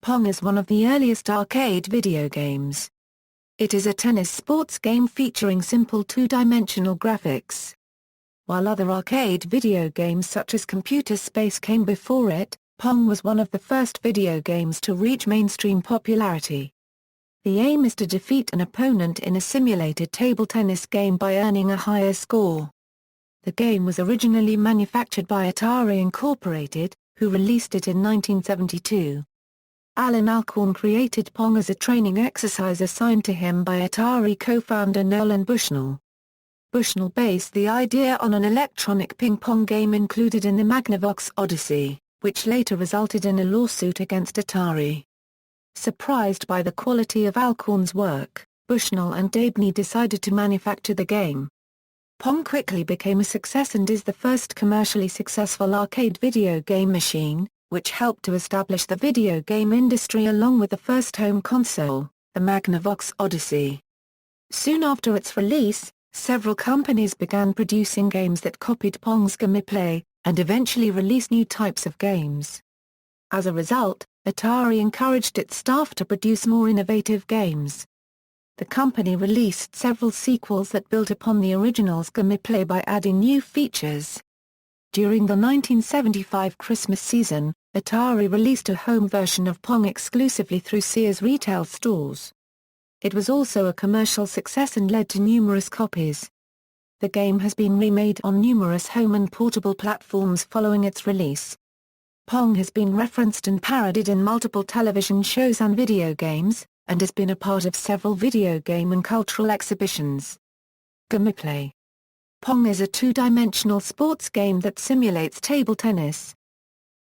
Pong is one of the earliest arcade video games. It is a tennis sports game featuring simple two-dimensional graphics. While other arcade video games such as Computer Space came before it, Pong was one of the first video games to reach mainstream popularity. The aim is to defeat an opponent in a simulated table tennis game by earning a higher score. The game was originally manufactured by Atari Incorporated, who released it in 1972. Allan Alcorn created Pong as a training exercise assigned to him by Atari co-founder Nolan Bushnell. Bushnell based the idea on an electronic ping-pong game included in the Magnavox Odyssey, which later resulted in a lawsuit against Atari. Surprised by the quality of Alcorn's work, Bushnell and Dabney decided to manufacture the game. Pong quickly became a success and is the first commercially successful arcade video game machine, which helped to establish the video game industry along with the first home console, the Magnavox Odyssey. Soon after its release, several companies began producing games that copied Pong's gameplay, and eventually released new types of games. As a result, Atari encouraged its staff to produce more innovative games. The company released several sequels that built upon the original's gameplay by adding new features. During the 1975 Christmas season, Atari released a home version of Pong exclusively through Sears retail stores. It was also a commercial success and led to numerous copies. The game has been remade on numerous home and portable platforms following its release. Pong has been referenced and parodied in multiple television shows and video games, and has been a part of several video game and cultural exhibitions. Gameplay. Pong is a two-dimensional sports game that simulates table tennis.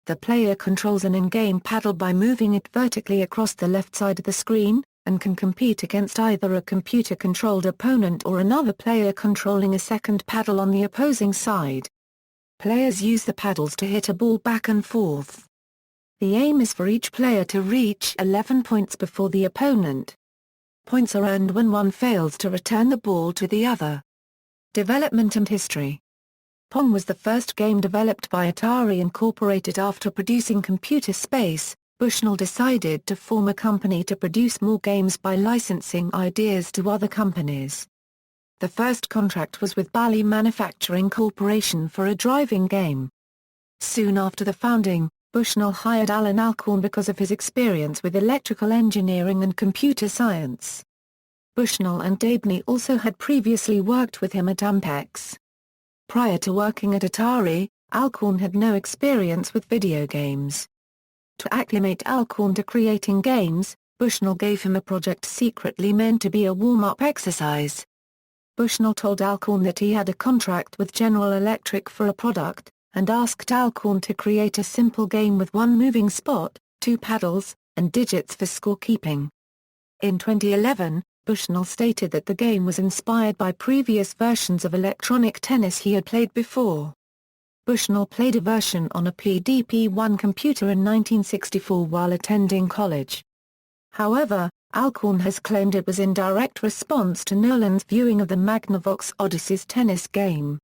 The player controls an in-game paddle by moving it vertically across the left side of the screen, and can compete against either a computer-controlled opponent or another player controlling a second paddle on the opposing side. Players use the paddles to hit a ball back and forth. The aim is for each player to reach 11 points before the opponent. Points are earned when one fails to return the ball to the other. Development and history. Pong was the first game developed by Atari Incorporated. After producing Computer Space, Bushnell decided to form a company to produce more games by licensing ideas to other companies. The first contract was with Bally Manufacturing Corporation for a driving game. Soon after the founding, Bushnell hired Allan Alcorn because of his experience with electrical engineering and computer science. Bushnell and Dabney also had previously worked with him at Ampex. Prior to working at Atari, Alcorn had no experience with video games. To acclimate Alcorn to creating games, Bushnell gave him a project secretly meant to be a warm-up exercise. Bushnell told Alcorn that he had a contract with General Electric for a product, and asked Alcorn to create a simple game with one moving spot, two paddles, and digits for scorekeeping. In 2011, Bushnell stated that the game was inspired by previous versions of electronic tennis he had played before. Bushnell played a version on a PDP-1 computer in 1964 while attending college. However, Alcorn has claimed it was in direct response to Nolan's viewing of the Magnavox Odyssey's tennis game.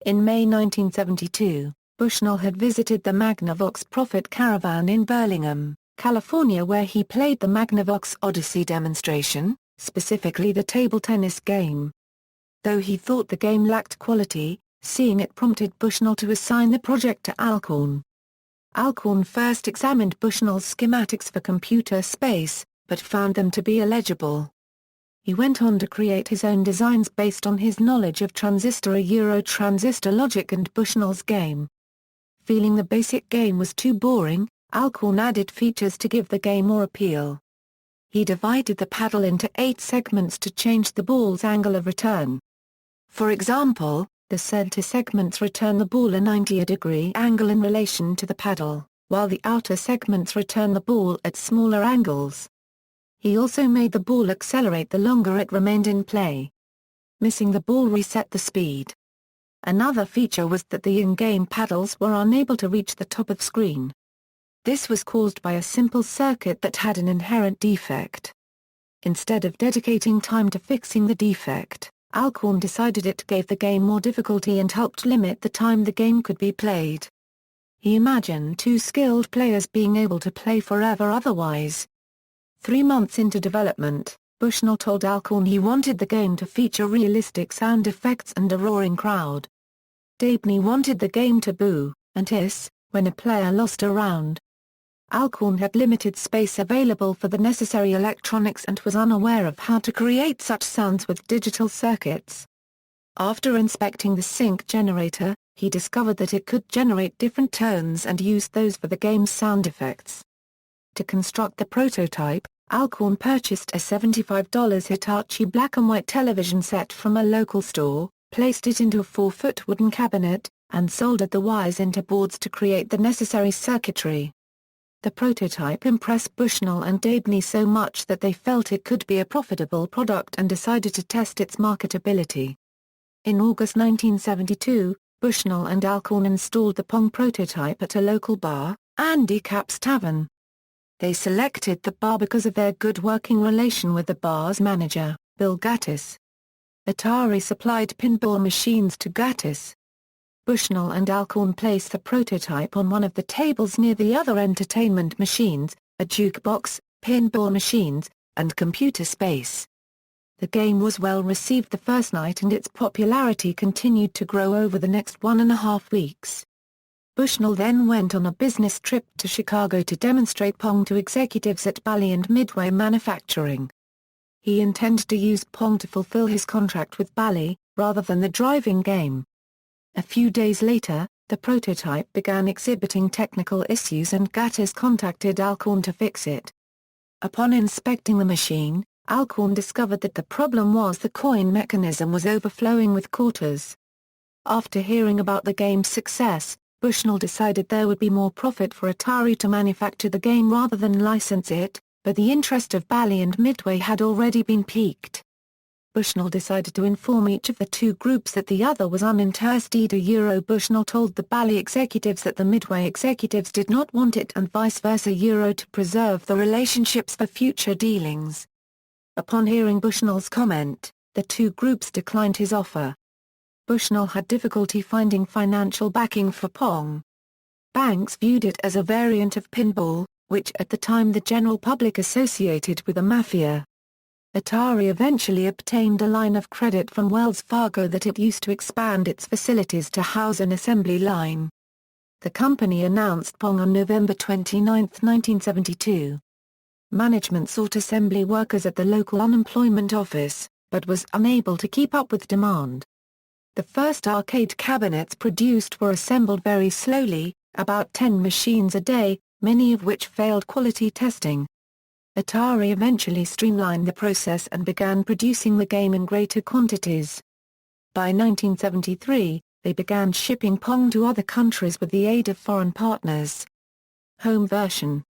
In May 1972, Bushnell had visited the Magnavox Profit Caravan in Burlingame, California, where he played the Magnavox Odyssey demonstration, specifically the table tennis game. Though he thought the game lacked quality, seeing it prompted Bushnell to assign the project to Alcorn. Alcorn first examined Bushnell's schematics for Computer Space, but found them to be illegible. He went on to create his own designs based on his knowledge of transistor logic and Bushnell's game. Feeling the basic game was too boring, Alcorn added features to give the game more appeal. He divided the paddle into 8 segments to change the ball's angle of return. For example, the center segments return the ball a 90-degree angle in relation to the paddle, while the outer segments return the ball at smaller angles. He also made the ball accelerate the longer it remained in play. Missing the ball reset the speed. Another feature was that the in-game paddles were unable to reach the top of screen. This was caused by a simple circuit that had an inherent defect. Instead of dedicating time to fixing the defect, Alcorn decided it gave the game more difficulty and helped limit the time the game could be played. he imagined two skilled players being able to play forever otherwise. 3 months into development, Bushnell told Alcorn he wanted the game to feature realistic sound effects and a roaring crowd. Dabney wanted the game to boo and hiss when a player lost a round. Alcorn had limited space available for the necessary electronics and was unaware of how to create such sounds with digital circuits. After inspecting the sync generator, he discovered that it could generate different tones and used those for the game's sound effects. To construct the prototype, Alcorn purchased a $75 Hitachi black and white television set from a local store, placed it into a 4-foot wooden cabinet, and soldered the wires into boards to create the necessary circuitry. The prototype impressed Bushnell and Dabney so much that they felt it could be a profitable product and decided to test its marketability. In August 1972, Bushnell and Alcorn installed the Pong prototype at a local bar, Andy Capp's Tavern. They selected the bar because of their good working relation with the bar's manager, Bill Gattis. Atari supplied pinball machines to Gattis. Bushnell and Alcorn placed the prototype on one of the tables near the other entertainment machines, a jukebox, pinball machines, and computer space. The game was well received the first night and its popularity continued to grow over the next 1.5 weeks. Bushnell then went on a business trip to Chicago to demonstrate Pong to executives at Bally and Midway Manufacturing. He intended to use Pong to fulfill his contract with Bally, rather than the driving game. A few days later, the prototype began exhibiting technical issues and Gattis contacted Alcorn to fix it. Upon inspecting the machine, Alcorn discovered that the problem was the coin mechanism was overflowing with quarters. After hearing about the game's success, Bushnell decided there would be more profit for Atari to manufacture the game rather than license it, but the interest of Bally and Midway had already been piqued. Bushnell decided to inform each of the two groups that the other was uninterested. Bushnell told the Bally executives that the Midway executives did not want it and vice versa. To preserve the relationships for future dealings. Upon hearing Bushnell's comment, the two groups declined his offer. Bushnell had difficulty finding financial backing for Pong. Banks viewed it as a variant of pinball, which at the time the general public associated with the mafia. Atari eventually obtained a line of credit from Wells Fargo that it used to expand its facilities to house an assembly line. The company announced Pong on November 29, 1972. Management sought assembly workers at the local unemployment office, but was unable to keep up with demand. The first arcade cabinets produced were assembled very slowly, about 10 machines a day, many of which failed quality testing. Atari eventually streamlined the process and began producing the game in greater quantities. By 1973, they began shipping Pong to other countries with the aid of foreign partners. Home version.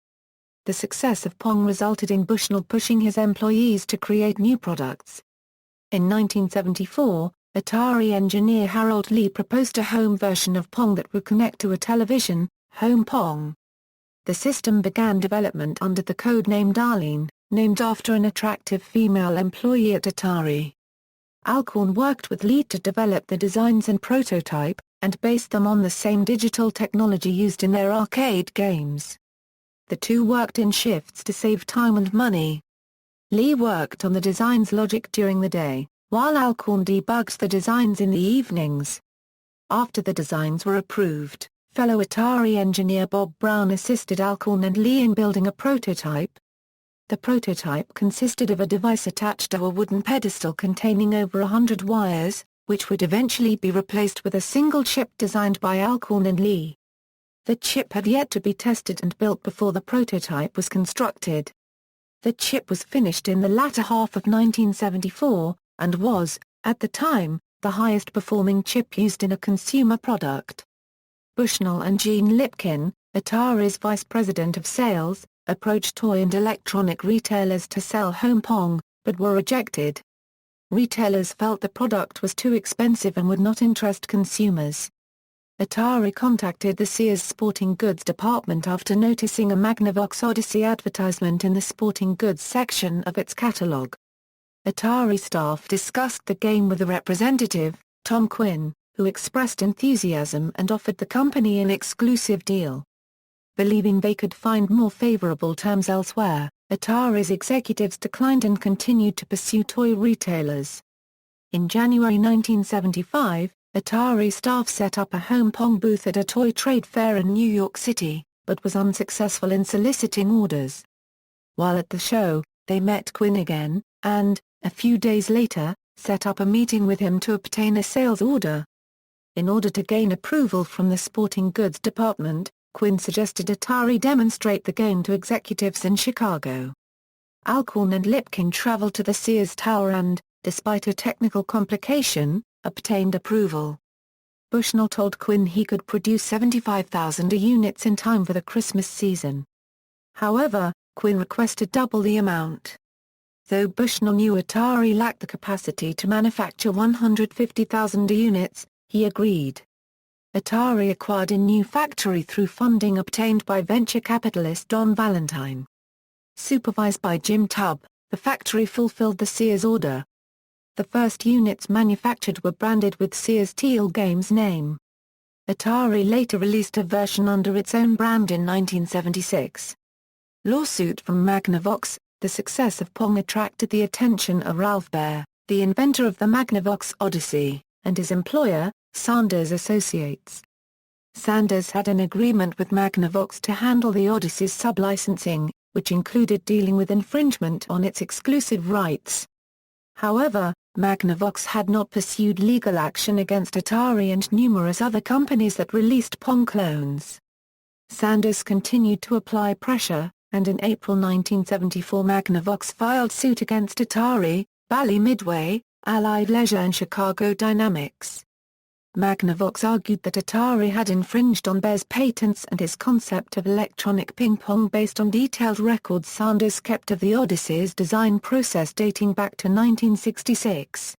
The success of Pong resulted in Bushnell pushing his employees to create new products. In 1974, Atari engineer Harold Lee proposed a home version of Pong that would connect to a television, Home Pong. The system began development under the code name Darlene, named after an attractive female employee at Atari. Alcorn worked with Lee to develop the designs and prototype, and based them on the same digital technology used in their arcade games. The two worked in shifts to save time and money. Lee worked on the design's logic during the day, while Alcorn debugged the designs in the evenings. After the designs were approved, fellow Atari engineer Bob Brown assisted Alcorn and Lee in building a prototype. The prototype consisted of a device attached to a wooden pedestal containing over 100 wires, which would eventually be replaced with a single chip designed by Alcorn and Lee. The chip had yet to be tested and built before the prototype was constructed. The chip was finished in the latter half of 1974, and was, at the time, the highest performing chip used in a consumer product. Bushnell and Gene Lipkin, Atari's vice president of sales, approached toy and electronic retailers to sell Home Pong, but were rejected. Retailers felt the product was too expensive and would not interest consumers. Atari contacted the Sears sporting goods department after noticing a Magnavox Odyssey advertisement in the sporting goods section of its catalog. Atari staff discussed the game with a representative, Tom Quinn, who expressed enthusiasm and offered the company an exclusive deal. Believing they could find more favorable terms elsewhere, Atari's executives declined and continued to pursue toy retailers. In January 1975, Atari staff set up a home Pong booth at a toy trade fair in New York City, but was unsuccessful in soliciting orders. While at the show, they met Quinn again, and, a few days later, set up a meeting with him to obtain a sales order. In order to gain approval from the sporting goods department, Quinn suggested Atari demonstrate the game to executives in Chicago. Alcorn and Lipkin traveled to the Sears Tower and, despite a technical complication, obtained approval. Bushnell told Quinn he could produce 75,000 units in time for the Christmas season. However, Quinn requested double the amount. Though Bushnell knew Atari lacked the capacity to manufacture 150,000 units, he agreed. Atari acquired a new factory through funding obtained by venture capitalist Don Valentine. Supervised by Jim Tubb, the factory fulfilled the Sears order. The first units manufactured were branded with Sears Teal Games name. Atari later released a version under its own brand in 1976. Lawsuit from Magnavox. The success of Pong attracted the attention of Ralph Baer, the inventor of the Magnavox Odyssey, and his employer, Sanders Associates. Sanders had an agreement with Magnavox to handle the Odyssey's sub-licensing, which included dealing with infringement on its exclusive rights. However, Magnavox had not pursued legal action against Atari and numerous other companies that released Pong clones. Sanders continued to apply pressure, and in April 1974 Magnavox filed suit against Atari, Bally Midway, Allied Leisure and Chicago Dynamics. Magnavox argued that Atari had infringed on Baer's patents and his concept of electronic ping-pong based on detailed records Sanders kept of the Odyssey's design process dating back to 1966.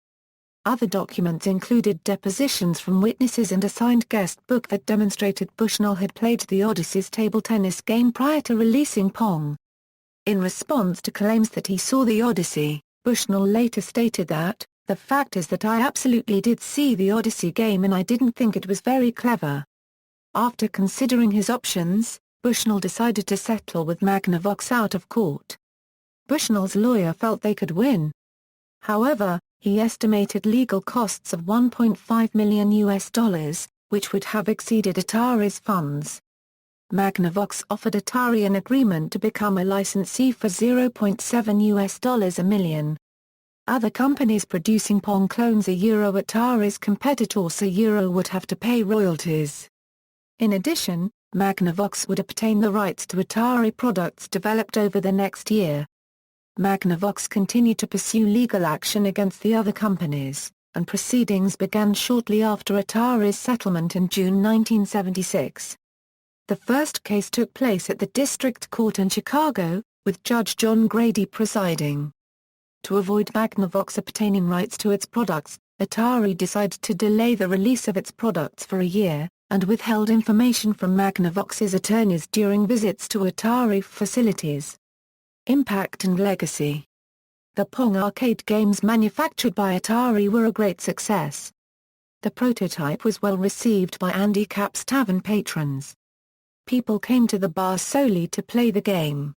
Other documents included depositions from witnesses and a signed guest book that demonstrated Bushnell had played the Odyssey's table tennis game prior to releasing Pong. In response to claims that he saw the Odyssey, Bushnell later stated that, "The fact is that I absolutely did see the Odyssey game and I didn't think it was very clever." After considering his options, Bushnell decided to settle with Magnavox out of court. Bushnell's lawyer felt they could win. However, he estimated legal costs of $1.5 million, which would have exceeded Atari's funds. Magnavox offered Atari an agreement to become a licensee for $0.7 million. Other companies producing Pong clones Atari's competitors would have to pay royalties. In addition, Magnavox would obtain the rights to Atari products developed over the next year. Magnavox continued to pursue legal action against the other companies, and proceedings began shortly after Atari's settlement in June 1976. The first case took place at the District Court in Chicago, with Judge John Grady presiding. To avoid Magnavox obtaining rights to its products, Atari decided to delay the release of its products for a year, and withheld information from Magnavox's attorneys during visits to Atari facilities. Impact and legacy. The Pong arcade games manufactured by Atari were a great success. The prototype was well received by Andy Capp's Tavern patrons. People came to the bar solely to play the game.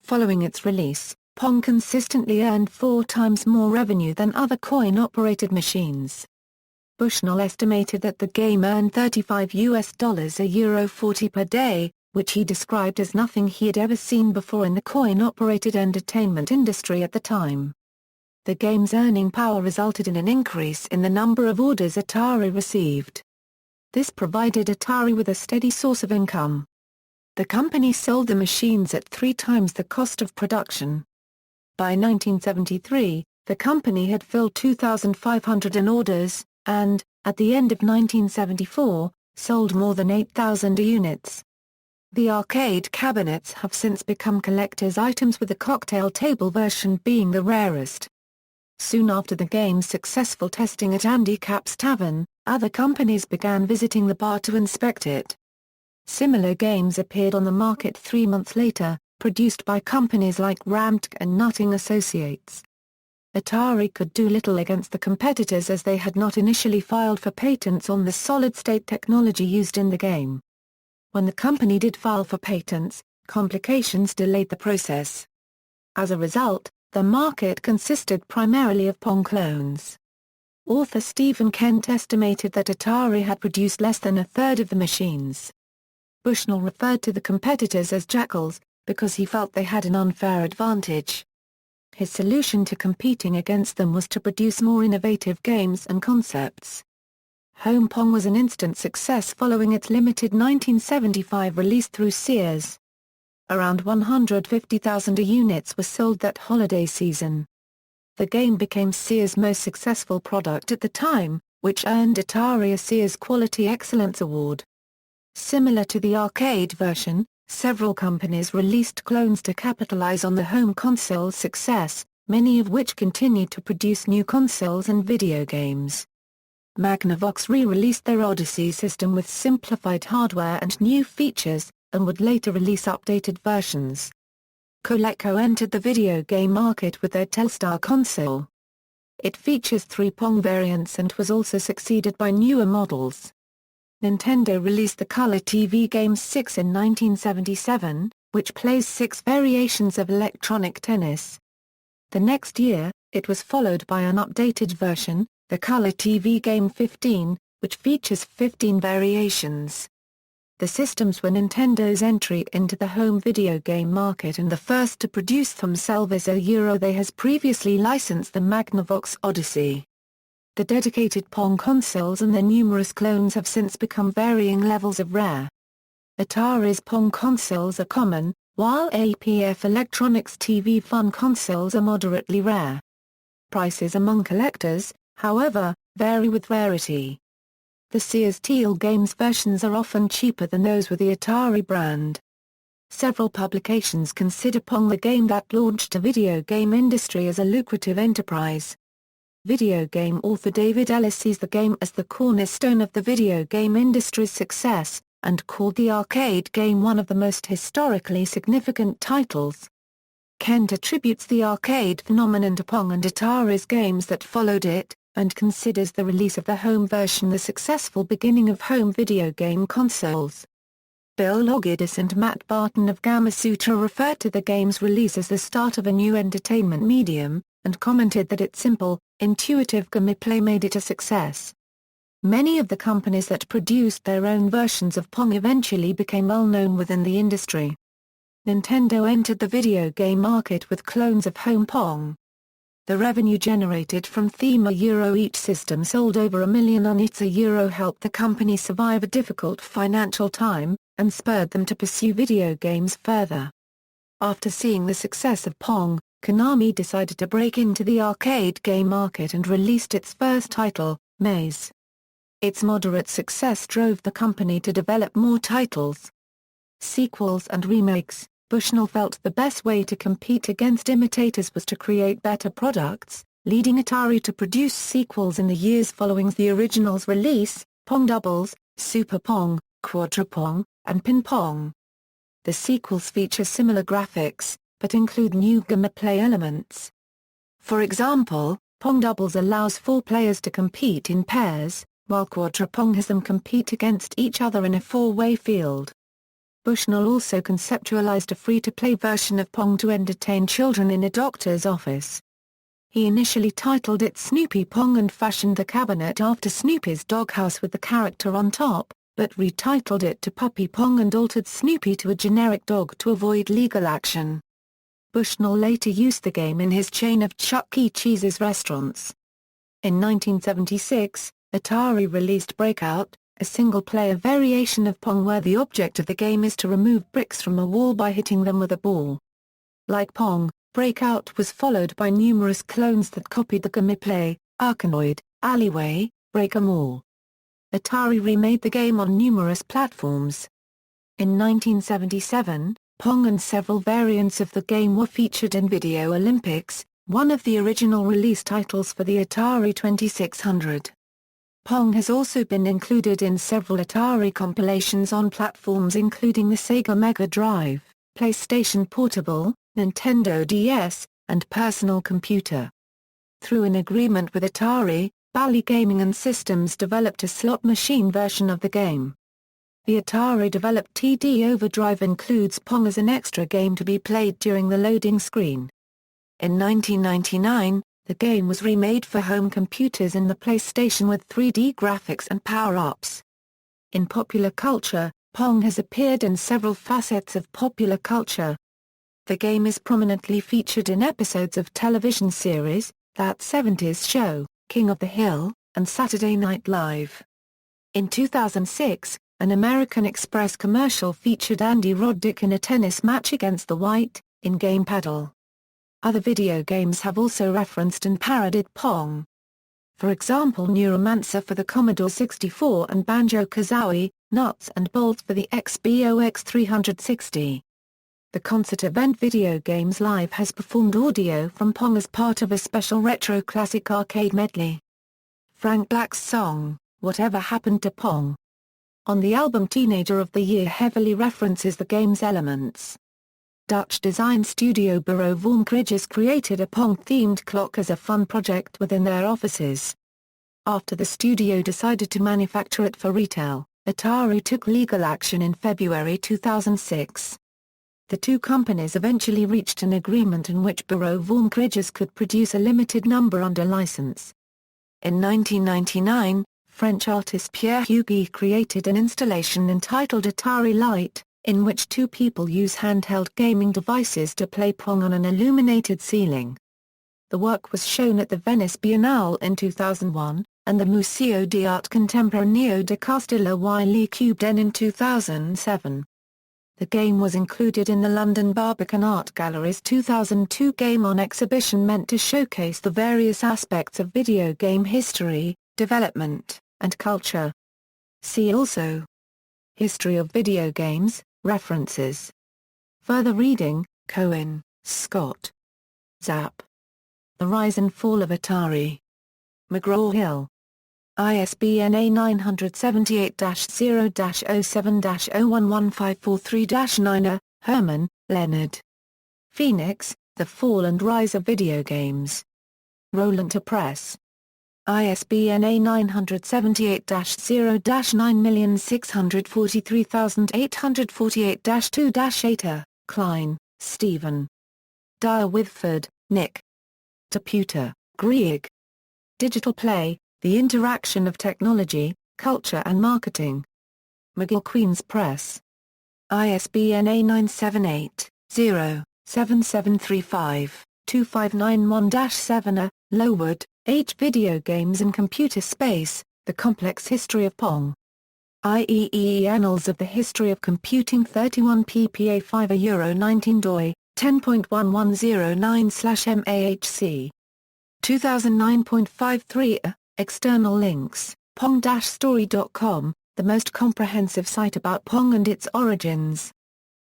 Following its release, Pong consistently earned 4 times more revenue than other coin-operated machines. Bushnell estimated that the game earned $35 40 per day, which he described as nothing he had ever seen before in the coin-operated entertainment industry at the time. The game's earning power resulted in an increase in the number of orders Atari received. This provided Atari with a steady source of income. The company sold the machines at 3 times the cost of production. By 1973, the company had filled 2,500 in orders, and, at the end of 1974, sold more than 8,000 units. The arcade cabinets have since become collector's items, with the cocktail table version being the rarest. Soon after the game's successful testing at Andy Capp's Tavern, other companies began visiting the bar to inspect it. Similar games appeared on the market 3 months later, produced by companies like Ramtk and Nutting Associates. Atari could do little against the competitors as they had not initially filed for patents on the solid-state technology used in the game. When the company did file for patents, complications delayed the process. As a result, the market consisted primarily of Pong clones. Author Stephen Kent estimated that Atari had produced less than a third of the machines. Bushnell referred to the competitors as jackals, because he felt they had an unfair advantage. His solution to competing against them was to produce more innovative games and concepts. Home Pong was an instant success following its limited 1975 release through Sears. Around 150,000 units were sold that holiday season. The game became Sears' most successful product at the time, which earned Atari a Sears Quality Excellence Award. Similar to the arcade version, several companies released clones to capitalize on the home console's success, many of which continued to produce new consoles and video games. Magnavox re-released their Odyssey system with simplified hardware and new features, and would later release updated versions. Coleco entered the video game market with their Telstar console. It features 3 Pong variants and was also succeeded by newer models. Nintendo released the Color TV Game 6 in 1977, which plays 6 variations of electronic tennis. The next year, it was followed by an updated version, the Color TV Game 15, which features 15 variations. The systems were Nintendo's entry into the home video game market and the first to produce themselves they has previously licensed the Magnavox Odyssey. The dedicated Pong consoles and their numerous clones have since become varying levels of rare. Atari's Pong consoles are common, while APF Electronics' TV Fun consoles are moderately rare. Prices among collectors, however, vary with rarity. The Sears Teal Games versions are often cheaper than those with the Atari brand. Several publications consider Pong the game that launched the video game industry as a lucrative enterprise. Video game author David Ellis sees the game as the cornerstone of the video game industry's success, and called the arcade game one of the most historically significant titles. Kent attributes the arcade phenomenon to Pong and Atari's games that followed it, and considers the release of the home version the successful beginning of home video game consoles. Bill Loguidice and Matt Barton of Gamasutra referred to the game's release as the start of a new entertainment medium, and commented that its simple, intuitive gameplay made it a success. Many of the companies that produced their own versions of Pong eventually became well known within the industry. Nintendo entered the video game market with clones of Home Pong. The revenue generated from each system sold over 1 million units helped the company survive a difficult financial time, and spurred them to pursue video games further. After seeing the success of Pong, Konami decided to break into the arcade game market and released its first title, Maze. Its moderate success drove the company to develop more titles. Sequels and remakes. Bushnell felt the best way to compete against imitators was to create better products, leading Atari to produce sequels in the years following the original's release, Pong Doubles, Super Pong, Quadra Pong, and Ping Pong. The sequels feature similar graphics, but include new gameplay elements. For example, Pong Doubles allows 4 players to compete in pairs, while Quadra Pong has them compete against each other in a 4-way field. Bushnell also conceptualized a free-to-play version of Pong to entertain children in a doctor's office. He initially titled it Snoopy Pong and fashioned the cabinet after Snoopy's doghouse with the character on top, but retitled it to Puppy Pong and altered Snoopy to a generic dog to avoid legal action. Bushnell later used the game in his chain of Chuck E. Cheese's restaurants. In 1976, Atari released Breakout, a single-player variation of Pong where the object of the game is to remove bricks from a wall by hitting them with a ball. Like Pong, Breakout was followed by numerous clones that copied the gameplay, Arkanoid, Alleyway, Break-em-all. Atari remade the game on numerous platforms. In 1977, Pong and several variants of the game were featured in Video Olympics, one of the original release titles for the Atari 2600. Pong has also been included in several Atari compilations on platforms including the Sega Mega Drive, PlayStation Portable, Nintendo DS, and Personal Computer. Through an agreement with Atari, Bally Gaming and Systems developed a slot machine version of the game. The Atari-developed TD Overdrive includes Pong as an extra game to be played during the loading screen. In 1999, the game was remade for home computers in the PlayStation with 3D graphics and power-ups. In popular culture, Pong has appeared in several facets of popular culture. The game is prominently featured in episodes of television series, That 70s Show, King of the Hill, and Saturday Night Live. In 2006, an American Express commercial featured Andy Roddick in a tennis match against the White, in-game paddle. Other video games have also referenced and parodied Pong. For example, Neuromancer for the Commodore 64 and Banjo-Kazooie, Nuts and Bolts for the XBOX 360. The concert event Video Games Live has performed audio from Pong as part of a special retro classic arcade medley. Frank Black's song, Whatever Happened to Pong? On the album Teenager of the Year heavily references the game's elements. Dutch design studio Bureau van Krijes created a Pong-themed clock as a fun project within their offices. After the studio decided to manufacture it for retail, Atari took legal action in February 2006. The two companies eventually reached an agreement in which Bureau van Krijes could produce a limited number under license. In 1999, French artist Pierre Hugues created an installation entitled Atari Light, in which two people use handheld gaming devices to play Pong on an illuminated ceiling. The work was shown at the Venice Biennale in 2001, and the Museo d'Art Contemporaneo de Castilla y Leeuwarden in 2007. The game was included in the London Barbican Art Gallery's 2002 Game On exhibition meant to showcase the various aspects of video game history, development, and culture. See also: History of video games, references. Further reading: Cohen, Scott. Zap. The Rise and Fall of Atari. McGraw-Hill. ISBN A978-0-07-011543-9. Herman, Leonard. Phoenix, The Fall and Rise of Video Games. Rollanta Press. ISBN A978-0-9643848-2-8. Klein, Stephen. Dyer Whitford, Nick. Deputer, Grieg. Digital Play, The Interaction of Technology, Culture and Marketing. McGill Queen's Press. ISBN A978-0-7735-2591-7. Lowood, H. Video Games and Computer Space, The Complex History of Pong. IEEE Annals of the History of Computing 31 ppA 5 €19 doi, 10.1109/MAHC. 2009.53. External links: pong-story.com, the most comprehensive site about Pong and its origins.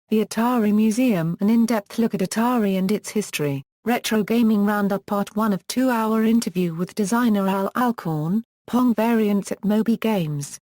The Atari Museum, an in-depth look at Atari and its history. Retro Gaming Roundup Part 1 of 2-hour interview with designer Allan Alcorn, Pong variants at Moby Games.